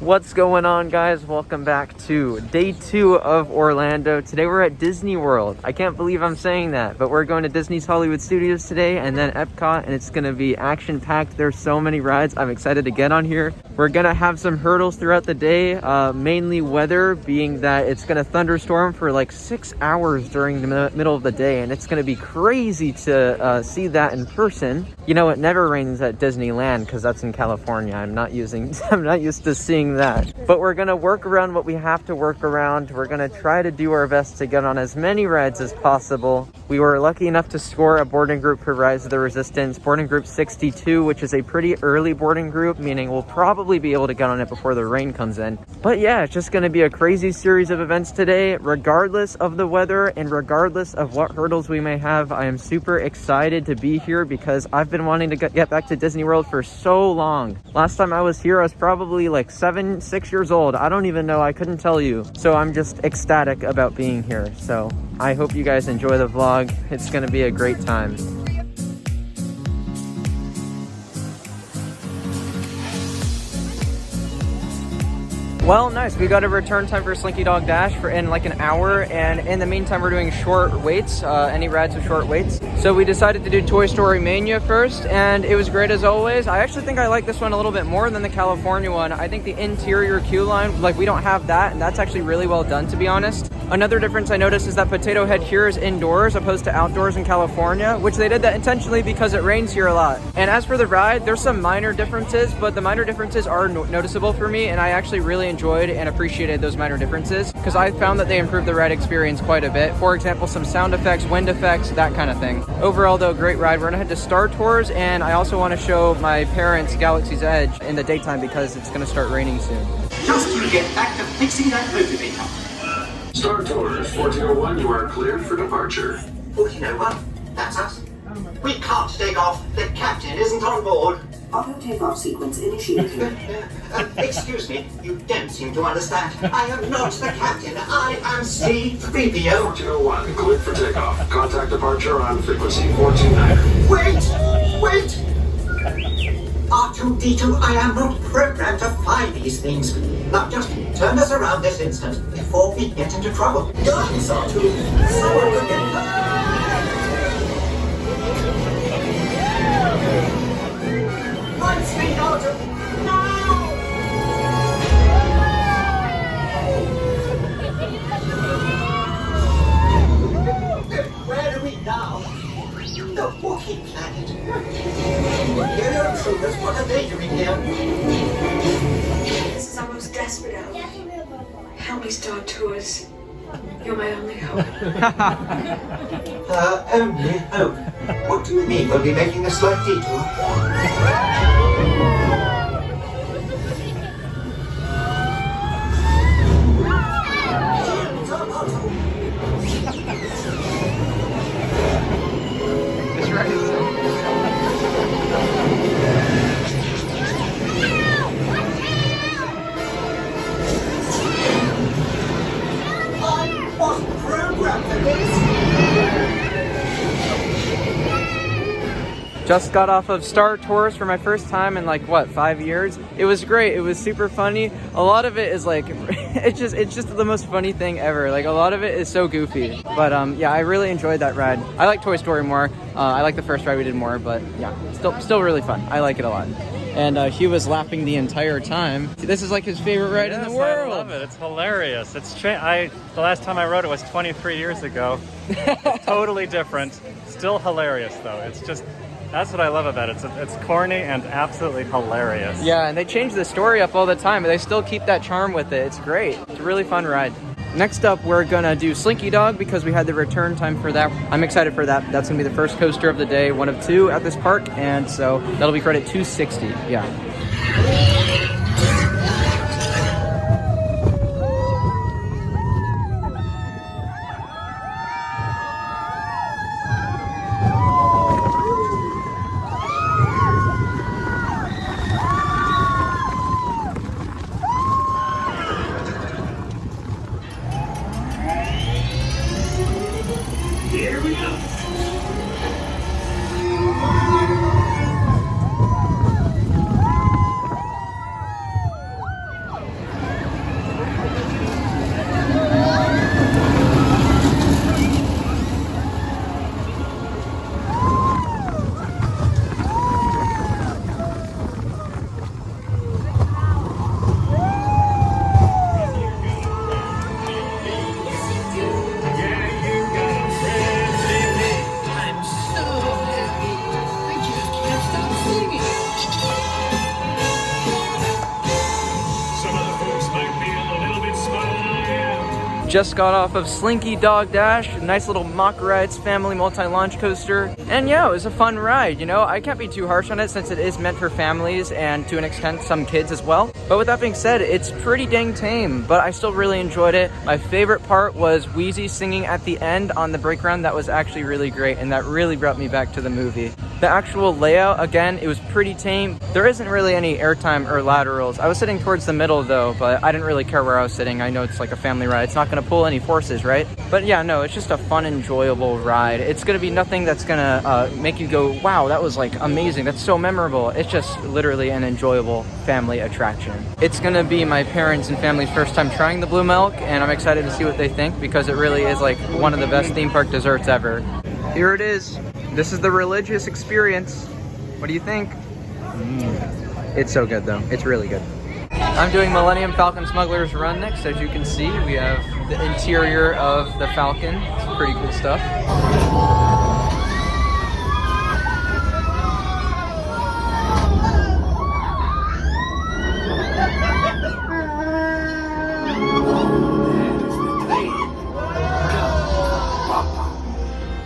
What's going on, guys? Welcome back to day 2 of Orlando. Today we're at Disney World. I can't believe I'm saying that, but we're going to Disney's Hollywood Studios today and then Epcot, and it's going to be action-packed. There's so many rides. I'm excited to get on here. We're going to have some hurdles throughout the day, mainly weather, being that it's going to thunderstorm for like 6 hours during the middle of the day, and it's going to be crazy to see that in person. You know, it never rains at Disneyland because that's in California. I'm not used to seeing that, but we're gonna work around what we have to work around. We're gonna try to do our best to get on as many rides as possible. We were lucky enough to score a boarding group for Rise of the Resistance, boarding group 62, which is a pretty early boarding group, meaning we'll probably be able to get on it before the rain comes in. But yeah, it's just gonna be a crazy series of events today, regardless of the weather and regardless of what hurdles we may have. I am super excited to be here because I've been wanting to get back to Disney World for so long. Last time I was here, I was probably like 6 years old. I don't even know. I couldn't tell you. So I'm just ecstatic about being here. So I hope you guys enjoy the vlog. It's gonna be a great time. Well, nice. We got a return time for Slinky Dog Dash for in like an hour, and in the meantime we're doing short waits, any rides with short waits. So we decided to do Toy Story Mania first, and it was great as always. I actually think I like this one a little bit more than the California one. I think the interior queue line, like, we don't have that, and that's actually really well done, to be honest. Another difference I noticed is that Potato Head here is indoors opposed to outdoors in California, which they did that intentionally because it rains here a lot. And as for the ride, there's some minor differences, but the minor differences are noticeable for me, and I actually really enjoyed and appreciated those minor differences because I found that they improved the ride experience quite a bit. For example, some sound effects, wind effects, that kind of thing. Overall though, great ride. We're gonna head to Star Tours, and I also want to show my parents Galaxy's Edge in the daytime because it's gonna start raining soon. Just you get back to fixing that motivator. Star Tours 1401, you are cleared for departure. 1401? That's us. We can't take off. The captain isn't on board. Auto takeoff sequence initiated. Excuse me, you don't seem to understand. I am not the captain. I am C-3PO. 1401, cleared for takeoff. Contact departure on frequency 429. Wait! R2-D2, I am not programmed to fly these things. Now just turn us around this instant before we get into trouble. Guidance, R2. Someone will get hurt. Light speed, R2. Now! Where are we now? The Wookiee planet. Imperial intruders, what are they doing here? This is our most desperate hour. Help me, Star Tours. You're my only hope. Only hope. What do you mean we'll be making a slight detour? Just got off of Star Tours for my first time in like, what, 5 years? It was great. It was super funny. A lot of it is like, it's just the most funny thing ever. Like, a lot of it is so goofy. But yeah, I really enjoyed that ride. I like Toy Story more. I like the first ride we did more, but yeah, still really fun. I like it a lot. And Hugh was laughing the entire time. This is like his favorite ride in the world. I love it. It's hilarious. The last time I rode it was 23 years ago. It's totally different. Still hilarious though. It's just, that's what I love about it. It's corny and absolutely hilarious. Yeah, and they change the story up all the time, but they still keep that charm with it. It's great. It's a really fun ride. Next up, we're gonna do Slinky Dog because we had the return time for that. I'm excited for that. That's gonna be the first coaster of the day, one of two at this park, and so that'll be credit $260. Yeah. Just got off of Slinky Dog Dash, nice little mock rides, family multi-launch coaster. And yeah, it was a fun ride, you know. I can't be too harsh on it since it is meant for families and to an extent some kids as well. But with that being said, it's pretty dang tame, but I still really enjoyed it. My favorite part was Wheezy singing at the end on the break run. That was actually really great, and that really brought me back to the movie. The actual layout, again, it was pretty tame. There isn't really any airtime or laterals. I was sitting towards the middle though, but I didn't really care where I was sitting. I know it's like a family ride. It's not gonna pull any forces, right? But yeah, no, it's just a fun, enjoyable ride. It's gonna be nothing that's gonna make you go, wow, that was like amazing. That's so memorable. It's just literally an enjoyable family attraction. It's gonna be my parents and family's first time trying the blue milk, and I'm excited to see what they think because it really is like one of the best theme park desserts ever. Here it is. This is the religious experience. What do you think? It's so good though. It's really good. I'm doing Millennium Falcon Smuggler's Run next. As you can see, we have the interior of the Falcon. It's pretty cool stuff.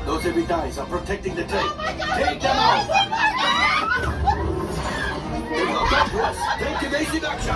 Those heavy dies are protecting the tank. Take them out! They will come to us. Take evasive action!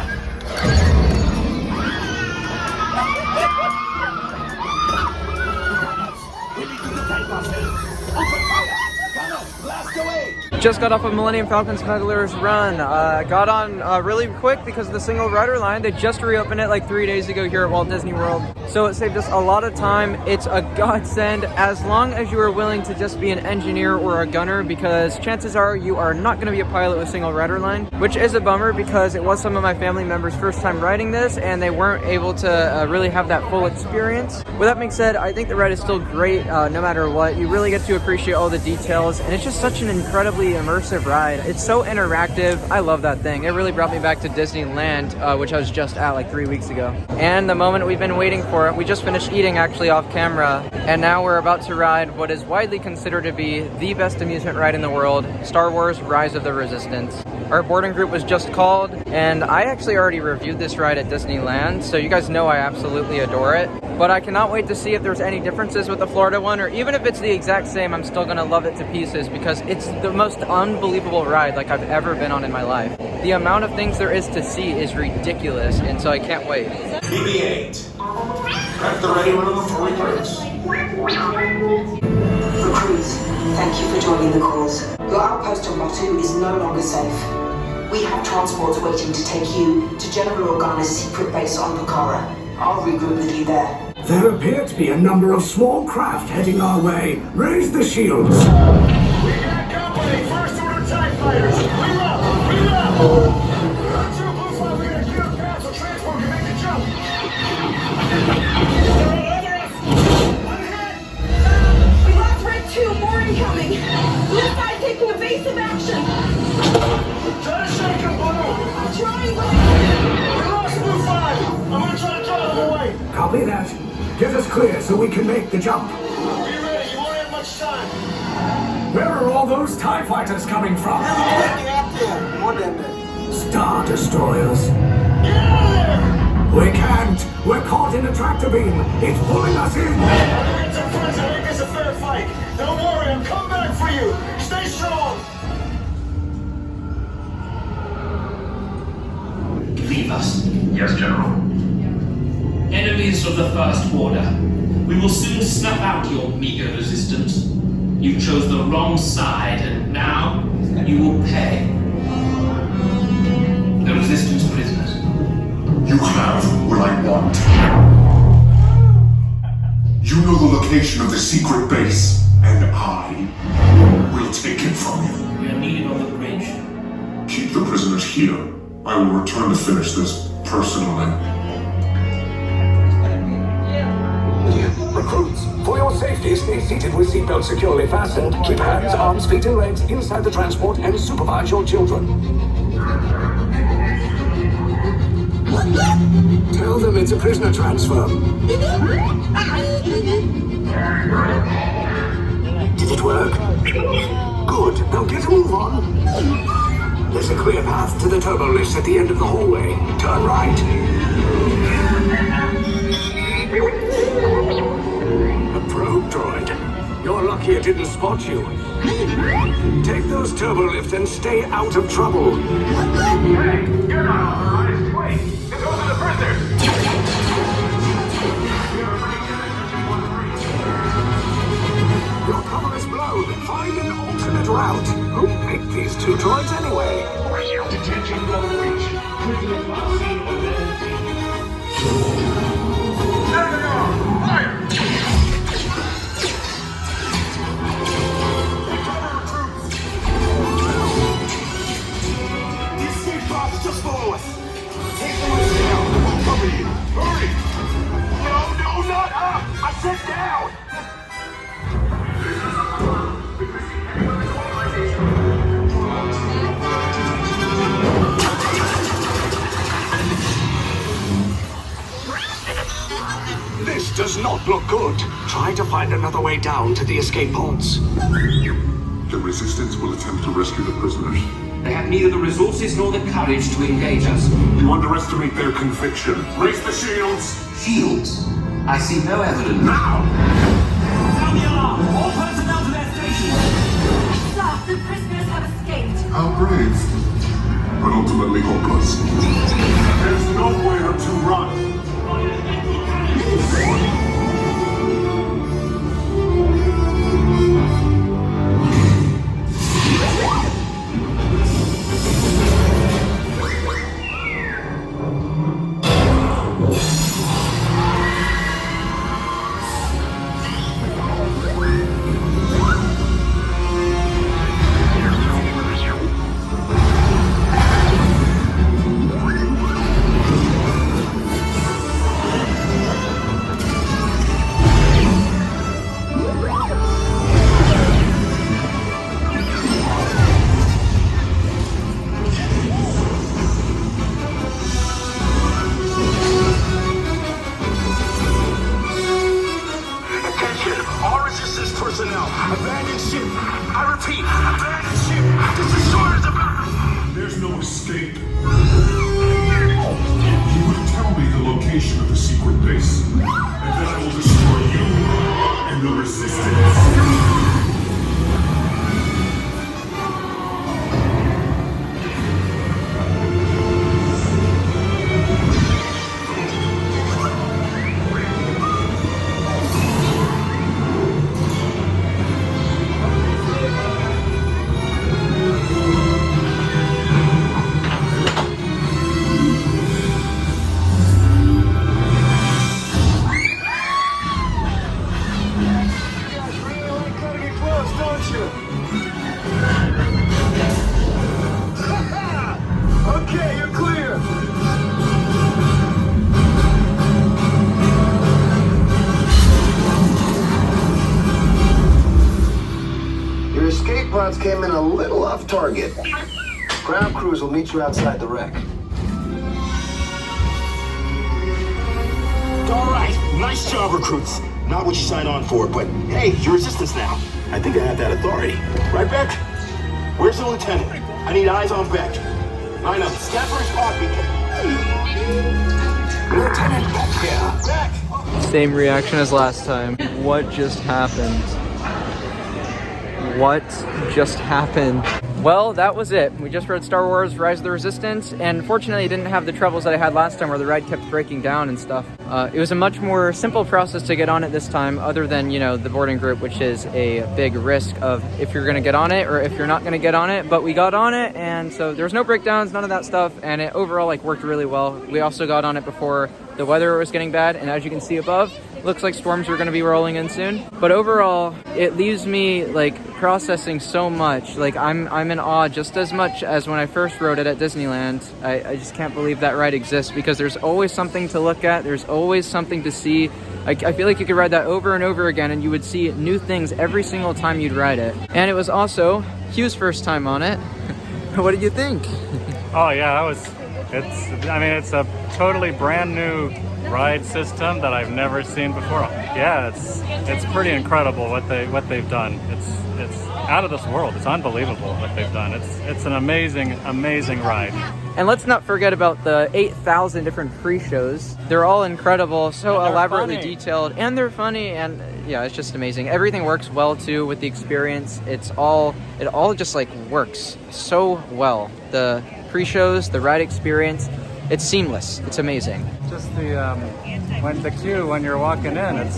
We need to defend ourselves. Open fire! Gunners, blast away! Just got off of Millennium Falcon Smuggler's Run. Got on really quick because of the single rider line. They just reopened it like 3 days ago here at Walt Disney World. So it saved us a lot of time. It's a godsend as long as you are willing to just be an engineer or a gunner, because chances are you are not going to be a pilot with single rider line, which is a bummer because it was some of my family members' first time riding this and they weren't able to really have that full experience. With that being said, I think the ride is still great no matter what. You really get to appreciate all the details, and it's just such an incredibly immersive ride. It's so interactive. I love that thing. It really brought me back to Disneyland, which I was just at like 3 weeks ago. And the moment we've been waiting for, we just finished eating actually off camera, and now we're about to ride what is widely considered to be the best amusement ride in the world, Star Wars Rise of the Resistance. Our boarding group was just called, and I actually already reviewed this ride at Disneyland, so you guys know I absolutely adore it. But I cannot wait to see if there's any differences with the Florida one, or even if it's the exact same, I'm still gonna love it to pieces because it's the most unbelievable ride like I've ever been on in my life. The amount of things there is to see is ridiculous, and so I can't wait. BB-8. Prep the ready room for recruits. Recruits, thank you for joining the cause. Your outpost on Batu is no longer safe. We have transports waiting to take you to General Organa's secret base on Pokhara. I'll regroup with you there. There appear to be a number of small craft heading our way. Raise the shields. We got company! First order TIE fighters! Reload! True Blue Flag, we got a clear path so transport can make the jump! We lost Red 2, more incoming. Left side taking evasive action. Try to shake him, Blue! I'm trying, but We lost Blue 5! I'm gonna try to draw them away! Copy that. Get us clear so we can make the jump. Be ready, you won't have much time! Where are all those TIE fighters coming from? Star Destroyers. Get out of there! We can't. We're caught in a tractor beam. It's pulling us in. I'm gonna get some friends and make this a fair fight! Don't worry, I'm coming back for you! Stay strong! Leave us. Yes, General. Enemies of the First Order. We will soon snuff out your meager resistance. You chose the wrong side, and now you will pay. The Resistance prisoners. You have what I want. You know the location of the secret base, and I will take it from you. We are needed on the bridge. Keep the prisoners here. I will return to finish this personally. Recruits, for your safety, stay seated with seatbelts securely fastened. Keep hands, arms, feet, and legs inside the transport and supervise your children. Tell them it's a prisoner transfer. Did it work? Good. Now get a move on. There's a clear path to the turbo lifts at the end of the hallway. Turn right. A probe droid. You're lucky it didn't spot you. Take those turbo lifts and stay out of trouble. Hey, you're not authorized. Wait, those are the prisoners. Your cover is blown. Find an alternate route. Who picked these two droids anyway? Detention gun breach. Prisoner not seen or identified. There they are! Fire! The escape pod is just below us. Take the lift down. We'll cover you. Hurry! No, not up! I said down! This does not look good. Try to find another way down to the escape pods. The Resistance will attempt to rescue the prisoners. They have neither the resources nor the courage to engage us. You underestimate their conviction. Raise the shields! Shields? I see no evidence. Now! Sound the alarm! All personnel to their stations! Sir, the prisoners have escaped. How brave. But ultimately hopeless. There's nowhere to run. personnel. Abandon ship. I repeat, abandon ship. This is short as about. There's no escape. You will tell me the location of the secret base, and then I will destroy you and the Resistance. Okay, you're clear. Your escape pods came in a little off target. Ground crews will meet you outside the wreck. All right, nice job, recruits. Not what you signed on for, but hey, you're Resistance now. I think I have that authority. Right, Beck? Where's the lieutenant? I need eyes on Beck. Line up, stand for his coffee. Lieutenant Beck here. Beck! Same reaction as last time. What just happened? What just happened? Well, that was it. We just rode Star Wars Rise of the Resistance, and fortunately it didn't have the troubles that I had last time where the ride kept breaking down and stuff. It was a much more simple process to get on it this time, other than, you know, the boarding group, which is a big risk of if you're gonna get on it or if you're not gonna get on it. But we got on it, and so there was no breakdowns, none of that stuff, and it overall like worked really well. We also got on it before the weather was getting bad, and as you can see above, looks like storms are going to be rolling in soon. But overall, it leaves me like processing so much. Like I'm in awe just as much as when I first rode it at Disneyland. I just can't believe that ride exists, because there's always something to look at. There's always something to see. I feel like you could ride that over and over again and you would see new things every single time you'd ride it. And it was also Hugh's first time on it. What did you think? Oh yeah, it's a totally brand new ride system that I've never seen before. Yeah, it's pretty incredible what they've done. It's out of this world. It's unbelievable what they've done. It's an amazing ride. And let's not forget about the 8,000 different free shows. They're all incredible, so elaborately detailed, and they're funny, and yeah, it's just amazing. Everything works well too with the experience. It all just like works so well. The pre-shows, the ride experience, it's seamless. It's amazing. Just the when you're walking in,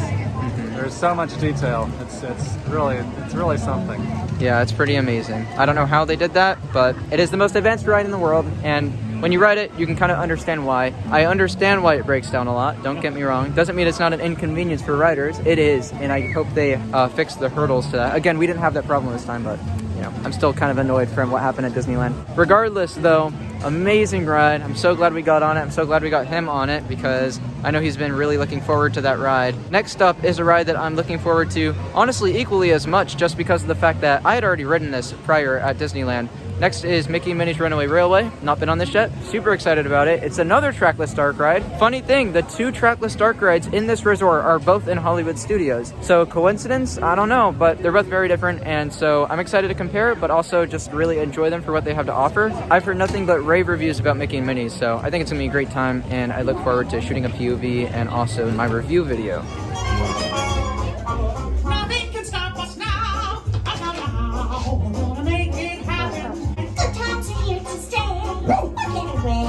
there's so much detail. It's really something. Yeah, it's pretty amazing. I don't know how they did that, but it is the most advanced ride in the world, and when you ride it, you can kind of understand why. I understand why it breaks down a lot, don't get me wrong. Doesn't mean it's not an inconvenience for riders. It is, and I hope they fix the hurdles to that. Again, we didn't have that problem this time, but you know, I'm still kind of annoyed from what happened at Disneyland. Regardless, though, amazing ride. I'm so glad we got on it. I'm so glad we got him on it because I know he's been really looking forward to that ride. Next up is a ride that I'm looking forward to, honestly, equally as much, just because of the fact that I had already ridden this prior at Disneyland. Next is Mickey and Minnie's Runaway Railway. Not been on this yet. Super excited about it. It's another trackless dark ride. Funny thing, the two trackless dark rides in this resort are both in Hollywood Studios. So coincidence? I don't know, but they're both very different, and so I'm excited to compare, but also just really enjoy them for what they have to offer. I've heard nothing but rave reviews about Mickey and Minnie's, so I think it's gonna be a great time, and I look forward to shooting a POV and also my review video. Nothing can stop us now. We're gonna make it happen. Good times are here to stay. We'll get away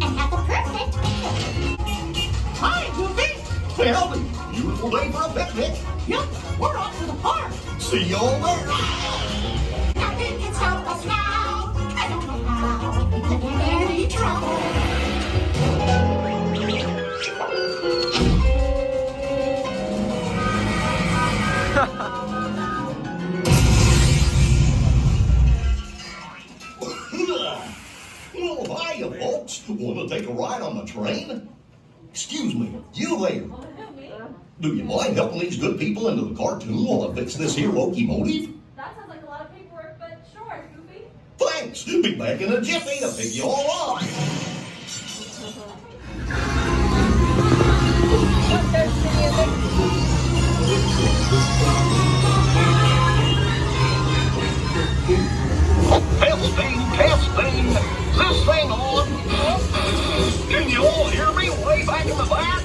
and have the perfect day. Hi, Goofy. Hey, howdy. Beautiful day for a picnic. Yep, we're off to the park. See y'all there. Nothing can stop us now. I don't know how. Look at any trouble. Oh, hiya, folks. Want to take a ride on the train? Excuse me, you there. Do you mind helping these good people into the cartoon while I fix this here locomotive? That sounds like a lot of paperwork, but sure, Goofy. Thanks. Be back in a jiffy to pick you all up. Testing. Is this thing on? Can you all hear me way back in the back?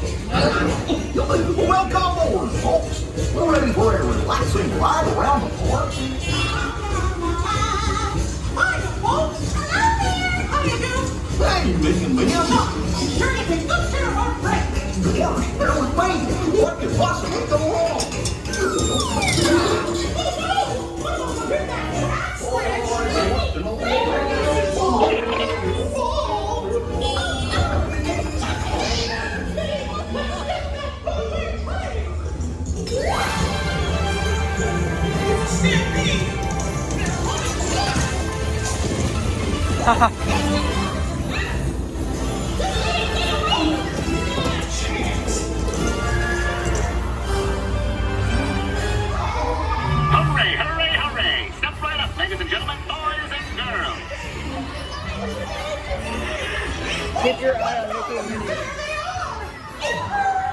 Welcome aboard, folks. We're ready for a relaxing ride around the park. Hi, folks. How you doing? Hey, Mickey and Minnie. You're getting good care of our friend. Gosh, bear with me. What could possibly go wrong? Hooray, hooray, hooray! Step right up, ladies and gentlemen, boys and girls. Keep your eye on Mickey and Minnie.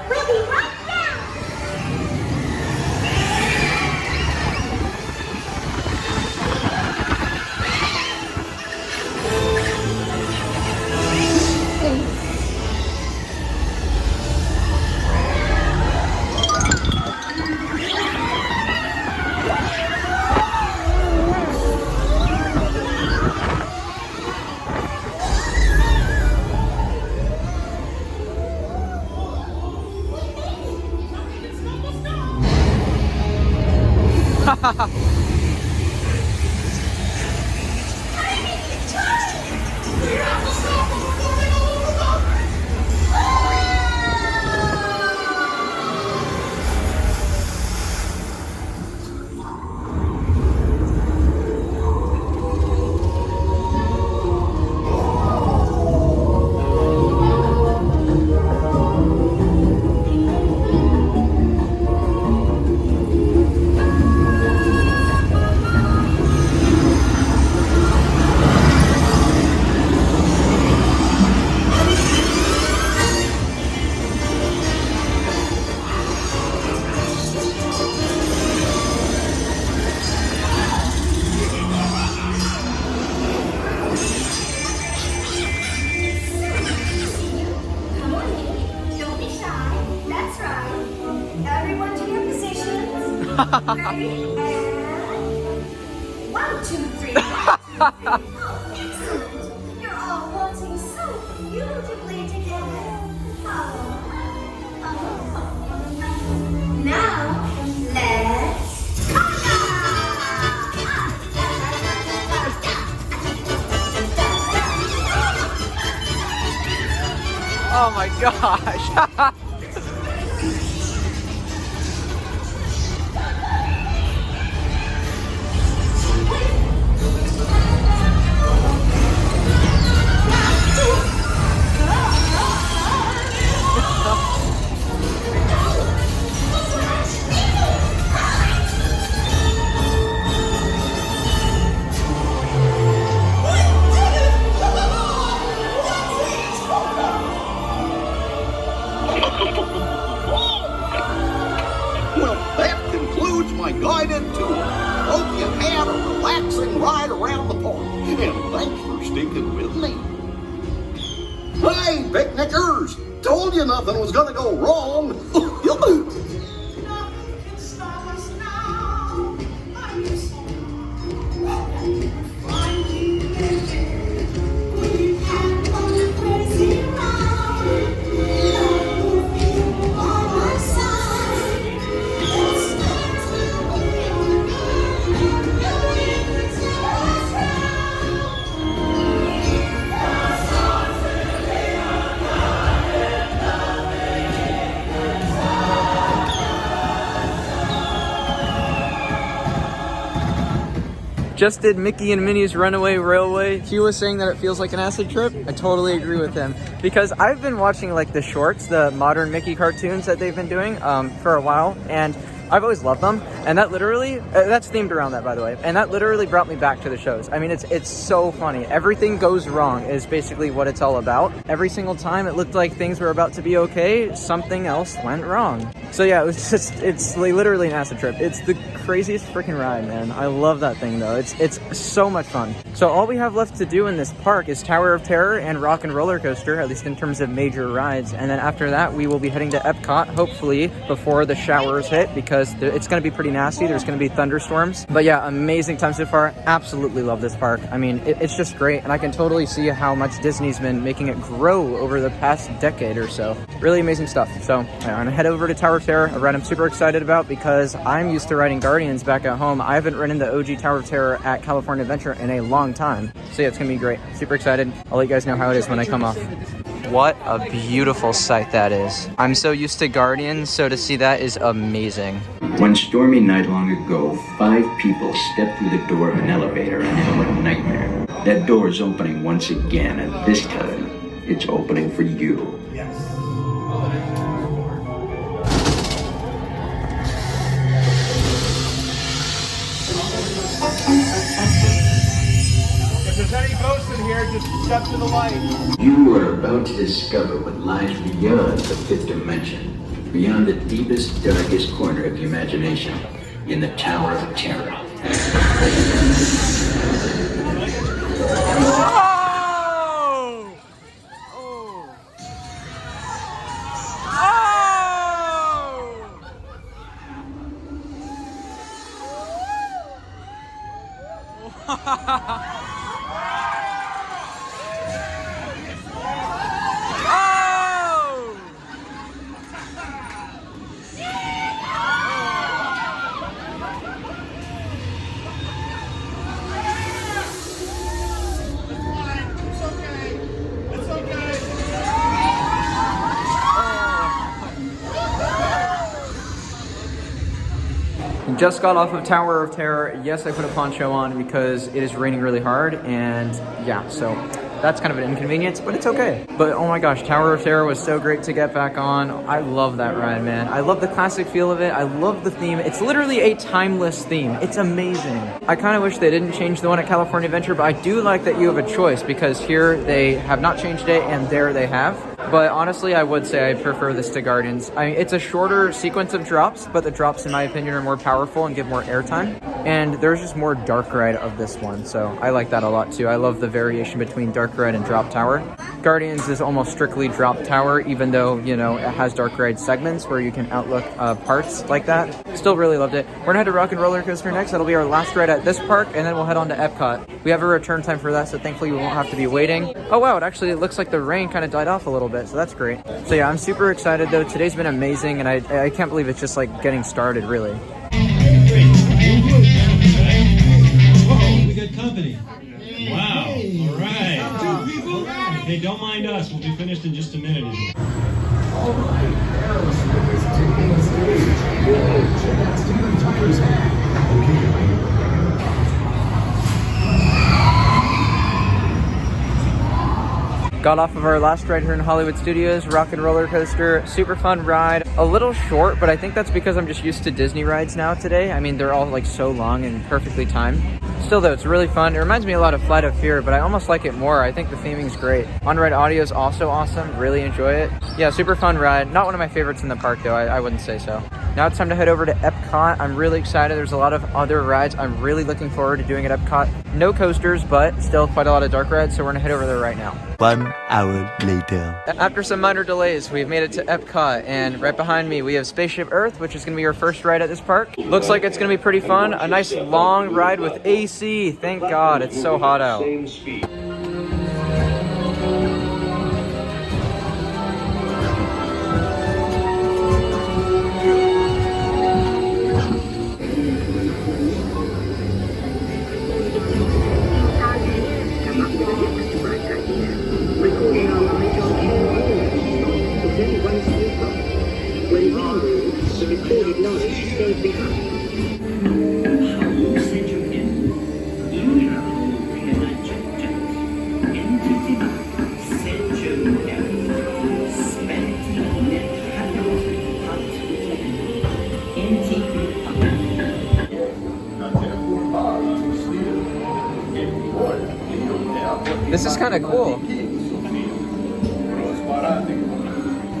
We'll be right back. Ready? And 1, 2, 3. 1, 2, 3. Oh, excellent. You're all waltzing so beautifully together. Now, let's Oh my gosh. Well, that concludes my guided tour. Hope you had a relaxing ride around the park. And thanks for sticking with me. Hey, picnickers! Told you nothing was gonna go wrong. Just did Mickey and Minnie's Runaway Railway. He was saying that it feels like an acid trip. I totally agree with him because I've been watching like the shorts, the modern Mickey cartoons that they've been doing for a while, and I've always loved them. And that literally, that's themed around that, by the way. And that literally brought me back to the shows. I mean, it's so funny. Everything goes wrong is basically what it's all about. Every single time it looked like things were about to be okay, something else went wrong. So yeah, it was just, it's literally an acid trip. It's the craziest freaking ride, man. I love that thing though. It's so much fun. So all we have left to do in this park is Tower of Terror and Rock and Roller Coaster, at least in terms of major rides. And then after that, we will be heading to Epcot, hopefully before the showers hit, because it's going to be pretty nasty. There's going to be thunderstorms. But yeah, amazing time so far. Absolutely love this park. I mean, it's just great. And I can totally see how much Disney's been making it grow over the past decade or so. Really amazing stuff. So I'm going to head over to Tower of Terror, a ride I'm super excited about because I'm used to riding Guardians back at home. I haven't ridden the OG Tower of Terror at California Adventure in a long time. So yeah, it's going to be great. Super excited. I'll let you guys know how it is when I come off. What a beautiful sight that is. I'm so used to Guardians, so to see that is amazing. One stormy night long ago, 5 people stepped through the door of an elevator and from a nightmare. That door is opening once again, and this time, it's opening for you. If there's any ghosts in here, just step to the light. You are about to discover what lies beyond the 5th dimension, beyond the deepest, darkest corner of the imagination, in the Tower of Terror. Just got off of Tower of Terror. Yes, I put a poncho on because it is raining really hard, and yeah, so that's kind of an inconvenience, but it's okay. But oh my gosh, Tower of Terror was so great to get back on. I love that ride, man. I love the classic feel of it. I love the theme. It's literally a timeless theme. It's amazing. I kind of wish they didn't change the one at California Adventure, but I do like that you have a choice because here they have not changed it and there they have. But honestly, I would say I prefer this to Guardians. I mean, it's a shorter sequence of drops, but the drops, in my opinion, are more powerful and give more airtime. And there's just more dark ride of this one, so I like that a lot too. I love the variation between dark ride and drop tower. Guardians is almost strictly drop tower, even though, you know, it has dark ride segments where you can outlook parts like that. Still really loved it. We're gonna head to Rock and Roller Coaster next. That'll be our last ride at this park, and then we'll head on to Epcot. We have a return time for that, so thankfully we won't have to be waiting. Oh wow, it looks like the rain kind of died off a little bit, so that's great. So yeah, I'm super excited though. Today's been amazing, and I can't believe it's just like getting started, really. Whoa, we got company. Wow, all right. 2 people? Hey, don't mind us. We'll be finished in just a minute. Got off of our last ride here in Hollywood Studios, Rock and Roller Coaster. Super fun ride. A little short, but I think that's because I'm just used to Disney rides now today. I mean, they're all like so long and perfectly timed. Still though, it's really fun. It reminds me a lot of Flight of Fear, but I almost like it more. I think the theming's great. On-ride audio is also awesome. Really enjoy it. Yeah, super fun ride. Not one of my favorites in the park though. I wouldn't say so. Now it's time to head over to Epcot. I'm really excited. There's a lot of other rides I'm really looking forward to doing at Epcot. No coasters, but still quite a lot of dark rides, so we're gonna head over there right now. 1 hour later. After some minor delays, we've made it to Epcot, and right behind me we have Spaceship Earth, which is gonna be our first ride at this park. Looks like it's gonna be pretty fun. A nice long ride with AC. Thank God, it's so hot out. This is kind of cool.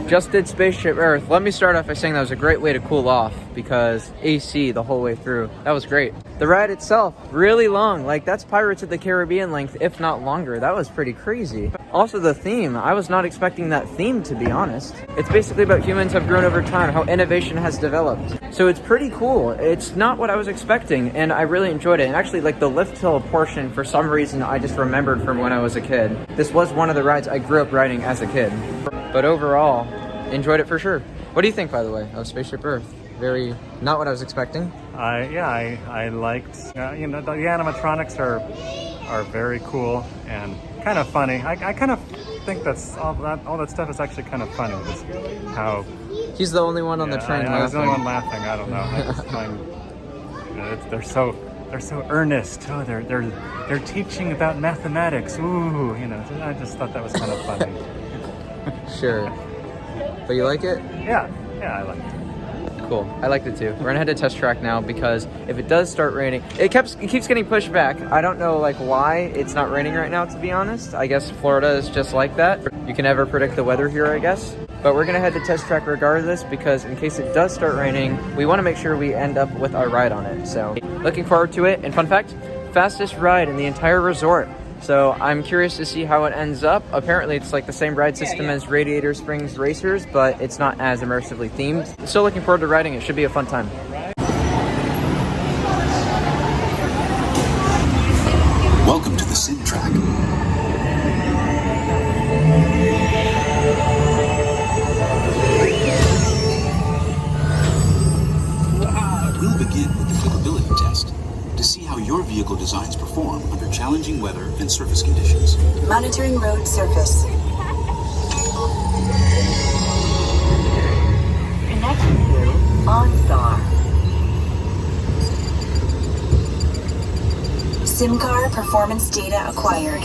Just did Spaceship Earth. Let me start off by saying that was a great way to cool off because AC the whole way through. That was great. The ride itself, really long. Like that's Pirates of the Caribbean length, if not longer. That was pretty crazy. Also the theme, I was not expecting that theme to be honest. It's basically about humans have grown over time, how innovation has developed. So it's pretty cool. It's not what I was expecting and I really enjoyed it. And actually like the lift hill portion, for some reason, I just remembered from when I was a kid. This was one of the rides I grew up riding as a kid. But overall, enjoyed it for sure. What do you think, by the way, of Spaceship Earth? Very, not what I was expecting. I liked, you know, the animatronics are very cool and kind of funny. I kind of think that's all that stuff is actually kind of funny. Just how he's the only one on the train laughing. I was the only one laughing. I don't know. I just find they're so earnest. Oh, they're teaching about mathematics. Ooh, you know. I just thought that was kind of funny. Sure. But you like it? Yeah, I like it. Cool. I liked it too. We're gonna head to test track now because if it does start raining, it keeps getting pushed back. I don't know like why it's not raining right now, to be honest. I guess Florida is just like that. You can never predict the weather here, I guess. But we're gonna head to test track regardless because in case it does start raining, we want to make sure we end up with our ride on it. So looking forward to it. And fun fact, fastest ride in the entire resort. So I'm curious to see how it ends up. Apparently it's like the same ride system as Radiator Springs Racers, but it's not as immersively themed. Still looking forward to riding it. Should be a fun time. Welcome to the Sim Track. We'll begin with the capability test to see how your vehicle designs perform under challenging weather and surface conditions. Monitoring road surface. Connecting to OnStar. SimCar performance data acquired.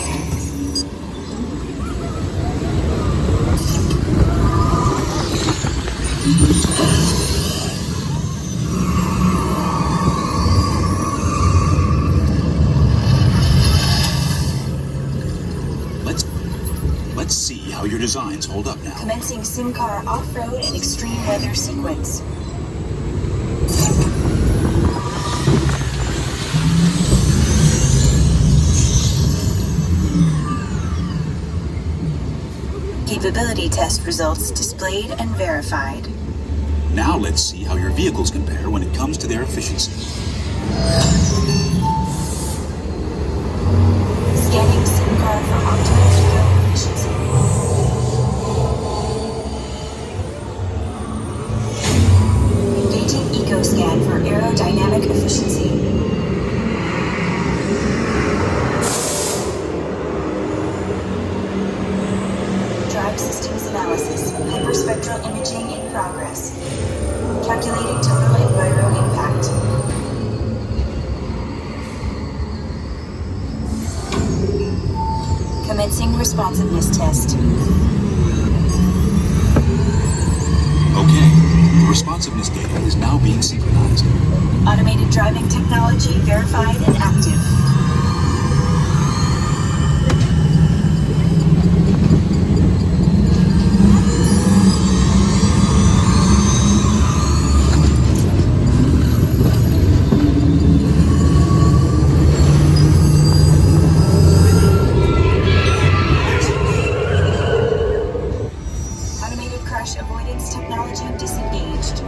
Let's see how your designs hold up now. Commencing SimCar off-road and extreme weather sequence. Capability test results displayed and verified. Now let's see how your vehicles compare when it comes to their efficiency. Scanning SIM card for optimal fuel efficiency. Engaging EcoScan for aerodynamic efficiency. Drive systems analysis. Hyperspectral imaging in progress. Calculating total enviro impact. Commencing responsiveness test. Okay, the responsiveness data is now being synchronized. Automated driving technology verified and active. Avoidance technology disengaged.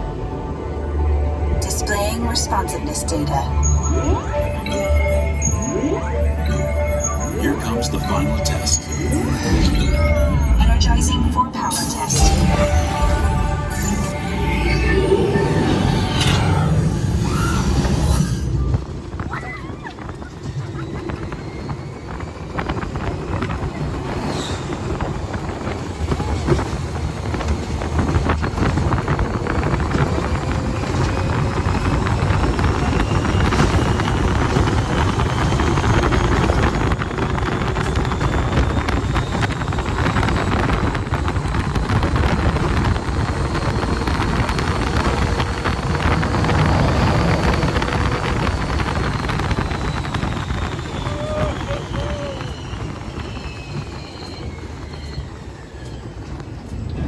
Displaying responsiveness data. Here comes the final test. Energizing for power test.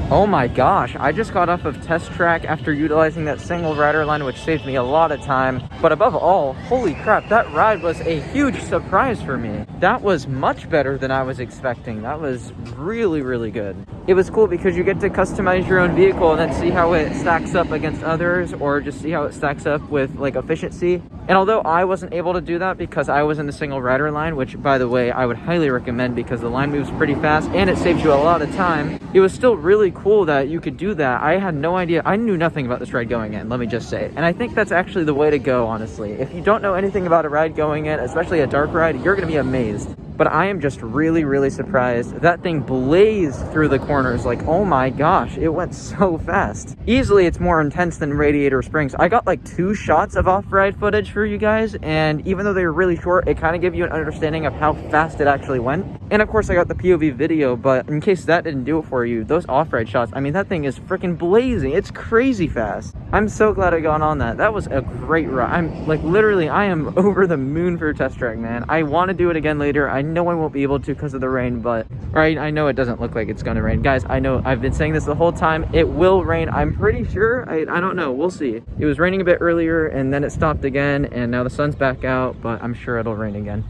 Oh my gosh, I just got off of test track after utilizing that single rider line, which saved me a lot of time. But above all, holy crap, that ride was a huge surprise for me. That was much better than I was expecting. That was really, really good. It was cool because you get to customize your own vehicle and then see how it stacks up against others, or just see how it stacks up with like efficiency. And although I wasn't able to do that because I was in the single rider line, which by the way, I would highly recommend because the line moves pretty fast and it saves you a lot of time, it was still really cool that you could do that. I had no idea. I knew nothing about this ride going in, let me just say. And I think that's actually the way to go, honestly. If you don't know anything about a ride going in, especially a dark ride, you're gonna be amazed. But I am just really, really surprised. That thing blazed through the corners. Like, oh my gosh, it went so fast. Easily, it's more intense than Radiator Springs. I got like 2 shots of off-ride footage for you guys, and even though they were really short, it kind of gave you an understanding of how fast it actually went. And of course, I got the POV video, but in case that didn't do it for you, those off-ride shots, I mean, that thing is freaking blazing. It's crazy fast. I'm so glad I got on that. That was a great ride. I'm like, literally, I am over the moon for test track, man. I want to do it again later. I know I won't be able to because of the rain, but right, I know it doesn't look like it's gonna rain. Guys, I know I've been saying this the whole time. It will rain. I'm pretty sure. I don't know. We'll see. It was raining a bit earlier and then it stopped again, and now the sun's back out, but I'm sure it'll rain again.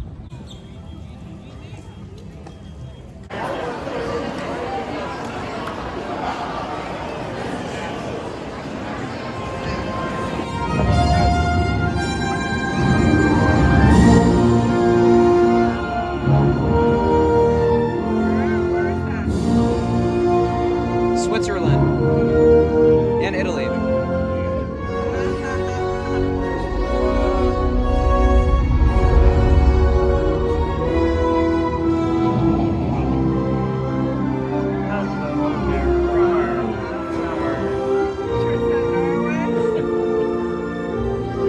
Switzerland and Italy.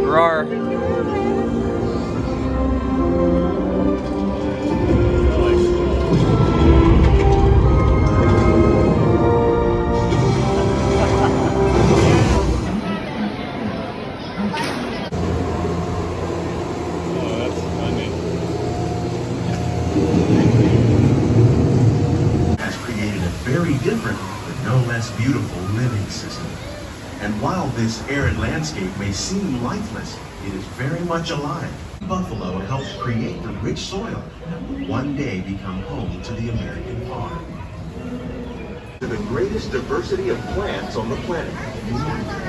Roar. Has created a very different, but no less beautiful living system. And while this arid landscape may seem lifeless, it is very much alive. Buffalo helps create the rich soil that will one day become home to the American farm. To the greatest diversity of plants on the planet.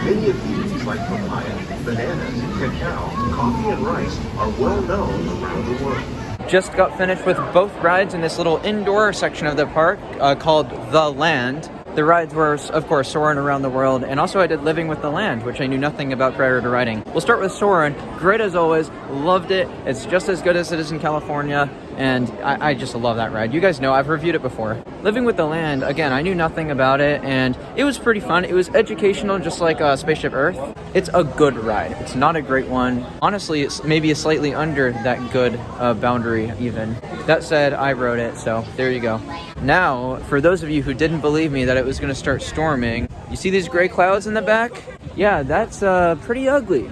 Many of these, like papaya, bananas, cacao, coffee, and rice, are well known around the world. Just got finished with both rides in this little indoor section of the park called The Land. The rides were, of course, Soarin' around the world, and also I did Living with the Land, which I knew nothing about prior to riding. We'll start with Soarin'. Great as always, loved it. It's just as good as it is in California, and I just love that ride. You guys know, I've reviewed it before. Living with the Land, again, I knew nothing about it, and it was pretty fun. It was educational, just like Spaceship Earth. It's a good ride. It's not a great one. Honestly, it's maybe slightly under that good boundary even. That said, I rode it, so there you go. Now, for those of you who didn't believe me that it was going to start storming, you see these gray clouds in the back? Yeah, that's pretty ugly.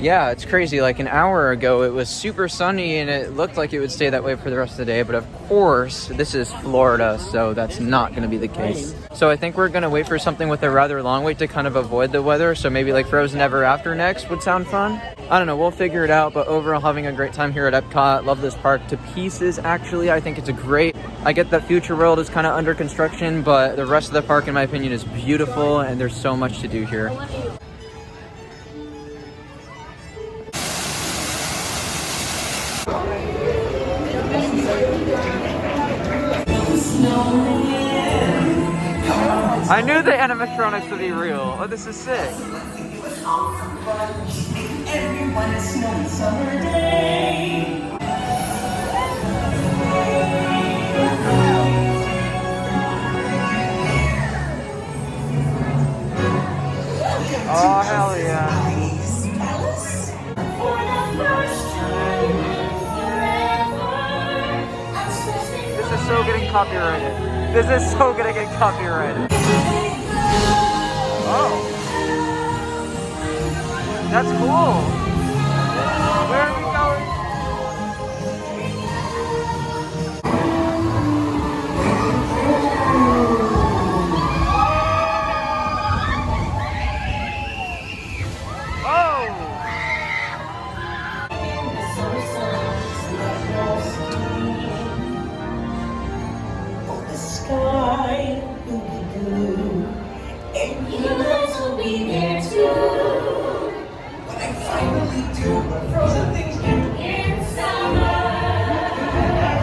Yeah, it's crazy. Like an hour ago, it was super sunny and it looked like it would stay that way for the rest of the day. But of course, this is Florida, so that's not going to be the case. So I think we're going to wait for something with a rather long wait to kind of avoid the weather. So maybe like Frozen Ever After next would sound fun. I don't know. We'll figure it out. But overall, having a great time here at Epcot. Love this park to pieces, actually. I think it's a great... I get that Future World is kind of under construction, but the rest of the park, in my opinion, is beautiful. And there's so much to do here. I knew the animatronics would be real. Oh, this is sick. Everyone a snowy summer day. Oh, hell yeah. This is so getting copyrighted. This is so gonna get copyrighted. Oh. That's cool. Where are we going?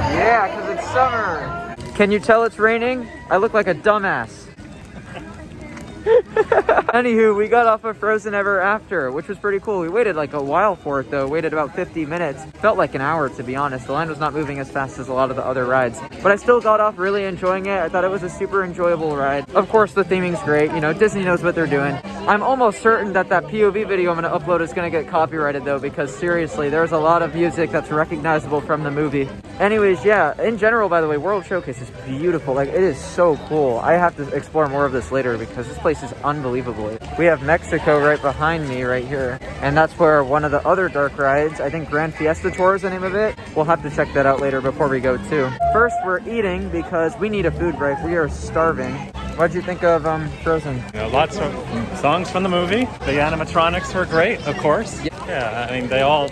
Yeah, because it's summer. Can you tell it's raining? I look like a dumbass. Anywho, we got off of Frozen Ever After, which was pretty cool. We waited like a while for it though, waited about 50 minutes. Felt like an hour, to be honest. The line was not moving as fast as a lot of the other rides. But I still got off really enjoying it. I thought it was a super enjoyable ride. Of course, the theming's great. You know, Disney knows what they're doing. I'm almost certain that that POV video I'm going to upload is going to get copyrighted though, because seriously, there's a lot of music that's recognizable from the movie. Anyways, yeah, in general, by the way, World Showcase is beautiful. Like, it is so cool. I have to explore more of this later because this place is unbelievable. We have Mexico right behind me right here. And that's where one of the other dark rides, I think Grand Fiesta Tour is the name of it. We'll have to check that out later before we go too. First, we're eating because we need a food break. We are starving. What'd you think of Frozen? Yeah, lots of songs from the movie. The animatronics were great, of course. Yeah, I mean, they all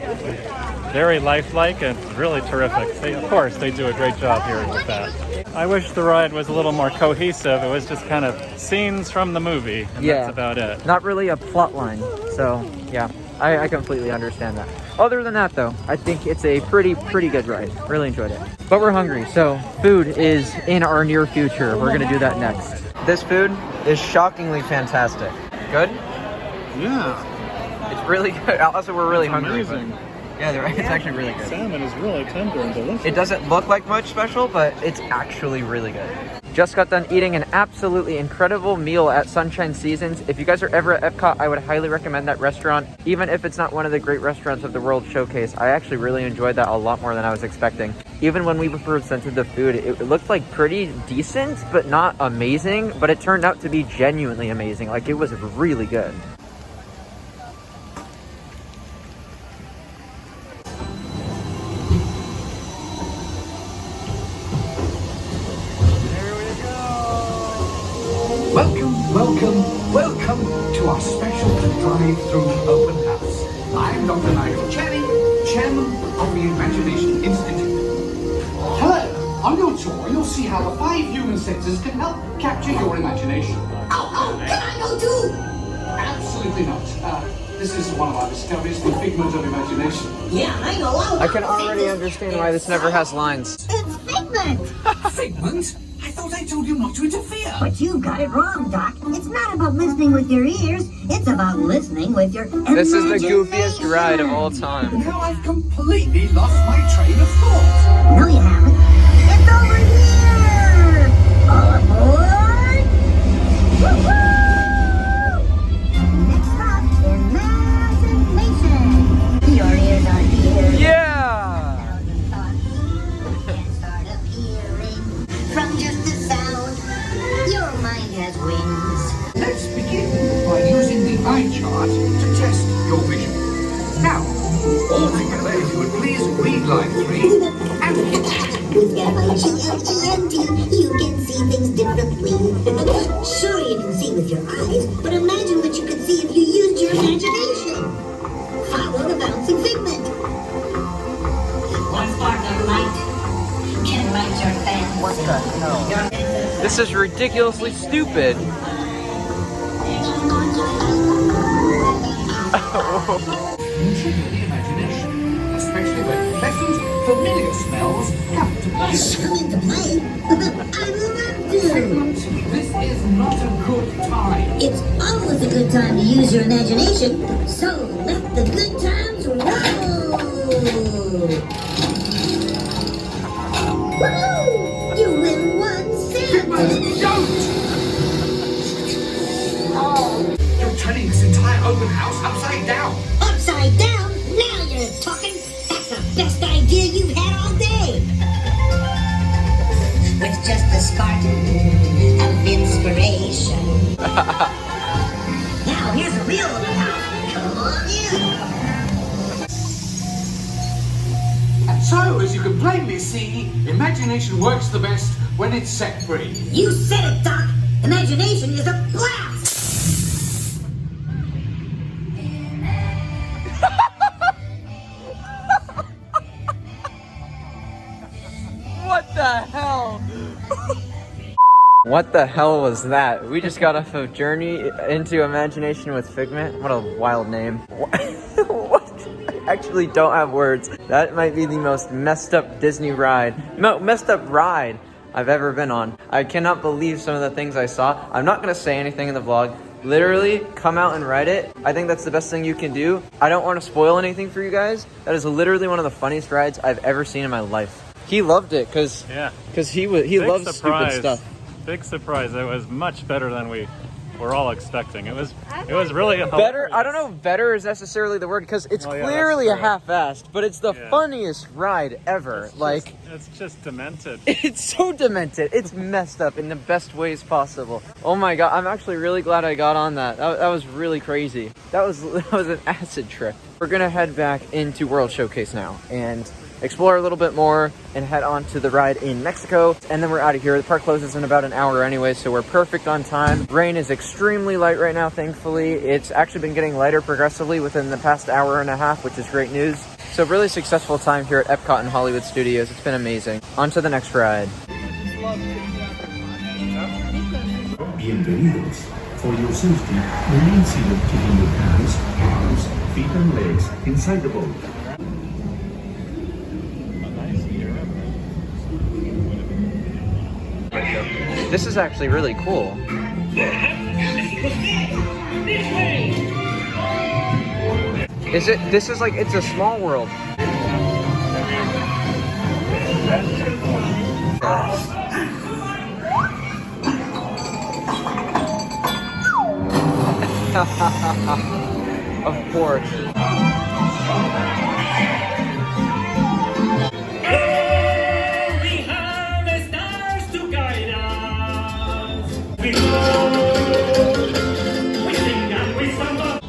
very lifelike and really terrific. Of course, they do a great job here with that. I wish the ride was a little more cohesive. It was just kind of scenes from the movie, and that's about it. Not really a plot line. So, yeah, I completely understand that. Other than that, though, I think it's a pretty good ride. Really enjoyed it. But we're hungry, so food is in our near future. We're going to do that next. This food is shockingly fantastic. Good? Yeah. It's really good. Also, we're really hungry. Amazing. Yeah, it's actually really good. Salmon is really tender and delicious. It doesn't look like much special, but it's actually really good. Just got done eating an absolutely incredible meal at Sunshine Seasons. If you guys are ever at Epcot, I would highly recommend that restaurant, even if it's not one of the great restaurants of the World Showcase. I actually really enjoyed that a lot more than I was expecting. Even when we presented the food, it looked like pretty decent, but not amazing, but it turned out to be genuinely amazing. Like, it was really good. Welcome to our special drive-through open house. I'm Dr. Nigel Channing, Chairman of the Imagination Institute. Hello, on your tour, you'll see how the 5 human senses can help capture your imagination. Oh, can I go too? Absolutely not. This is one of our discoveries, the figment of imagination. Yeah, I know. I can already understand why this never has lines. It's Figment! Figment? I thought I told you not to interfere. But you got it wrong, Doc. It's not about listening with your ears. It's about listening with your This is the goofiest ride of all time. Now I've completely lost my train of thought. No, you haven't. It's over here! All aboard! Woo-hoo! Next stop, imagination. Your ears are here. Yeah! Thousand thoughts can start appearing from just the sound. Your mind has wings. Let's begin by using the eye chart to test your vision. Now, all together, if you would please read line 3 and With F-I-G-L-E-N-T, you can see things differently. Sure, you can see with your eyes, but imagine what you could see if you used your imagination. Follow the bouncing figment. One spark of light can light your fan. What the hell? This is ridiculously stupid. the imagination, especially when pleasant, familiar smells come to play. Come into play? I love to. Figment, this is not a good time. It's always a good time to use your imagination, so let the good times roll! Woohoo! You win 1 cent! Figment, don't! You're turning this entire open house upside down. Upside down? Now you're talking! That's the best idea you've had all day! With just a spark of inspiration. Now here's a real open house. Come on in. And so, as you can plainly see, imagination works the best when it's set free. You said it, Doc! Imagination is a blast! What the hell? What the hell was that? We just got off of Journey into Imagination with Figment. What a wild name. What? I actually don't have words. That might be the most messed up Disney ride. No, messed up ride I've ever been on. I cannot believe some of the things I saw. I'm not gonna say anything in the vlog. Literally, come out and ride it. I think that's the best thing you can do. I don't want to spoil anything for you guys. That is literally one of the funniest rides I've ever seen in my life. He loved it because he loves stupid stuff. Big surprise! It was much better than we were all expecting. It was really better. I don't know if better is necessarily the word because it's clearly a half-assed, but it's the funniest ride ever. It's just demented. It's so demented. It's messed up in the best ways possible. Oh my god! I'm actually really glad I got on that. That was really crazy. That was an acid trip. We're gonna head back into World Showcase now and explore a little bit more and head on to the ride in Mexico, and then we're out of here. The park closes in about an hour anyway, so we're perfect on time. Rain is extremely light right now, thankfully. It's actually been getting lighter progressively within the past hour and a half, which is great news. So really successful time here at Epcot and Hollywood Studios. It's been amazing. On to the next ride. Bienvenidos. For your safety, remain seated, keeping your hands, arms, feet, and legs inside the boat. This is actually really cool. This is like, it's a small world. Of course.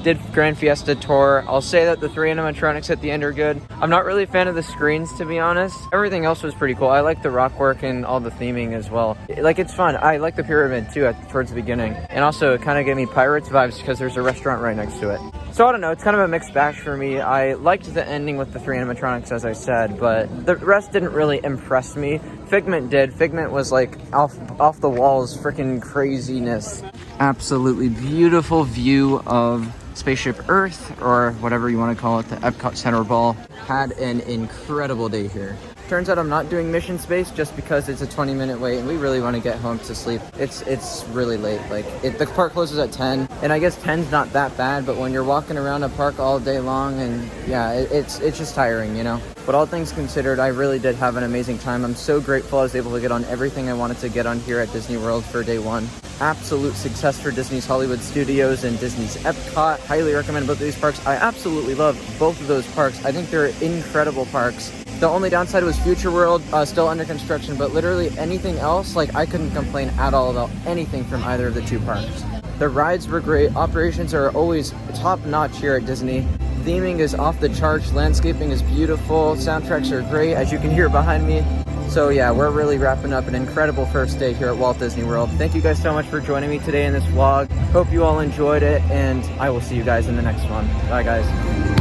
Did Grand Fiesta Tour. I'll say that the 3 animatronics at the end are good. I'm not really a fan of the screens, to be honest. Everything else was pretty cool. I like the rock work and all the theming as well. Like, it's fun. I like the pyramid too towards the beginning. And also it kind of gave me Pirates vibes because there's a restaurant right next to it. So I don't know, it's kind of a mixed batch for me. I liked the ending with the 3 animatronics, as I said, but the rest didn't really impress me. Figment did. Figment was like off the walls, freaking craziness. Absolutely beautiful view of Spaceship Earth, or whatever you want to call it, the Epcot Center Ball. Had an incredible day here. Turns out I'm not doing Mission Space just because it's a 20-minute wait and we really want to get home to sleep. It's really late. Like, the park closes at 10, and I guess 10's not that bad, but when you're walking around a park all day long, and yeah, it's just tiring, you know? But all things considered, I really did have an amazing time. I'm so grateful I was able to get on everything I wanted to get on here at Disney World for day one. Absolute success for Disney's Hollywood Studios and Disney's Epcot. Highly recommend both of these parks. I absolutely love both of those parks. I think they're incredible parks. The only downside was Future World, still under construction, but literally anything else, like, I couldn't complain at all about anything from either of the two parks. The rides were great. Operations are always top notch here at Disney. Theming is off the charts. Landscaping is beautiful. Soundtracks are great, as you can hear behind me. So yeah, we're really wrapping up an incredible first day here at Walt Disney World. Thank you guys so much for joining me today in this vlog. Hope you all enjoyed it, and I will see you guys in the next one. Bye, guys.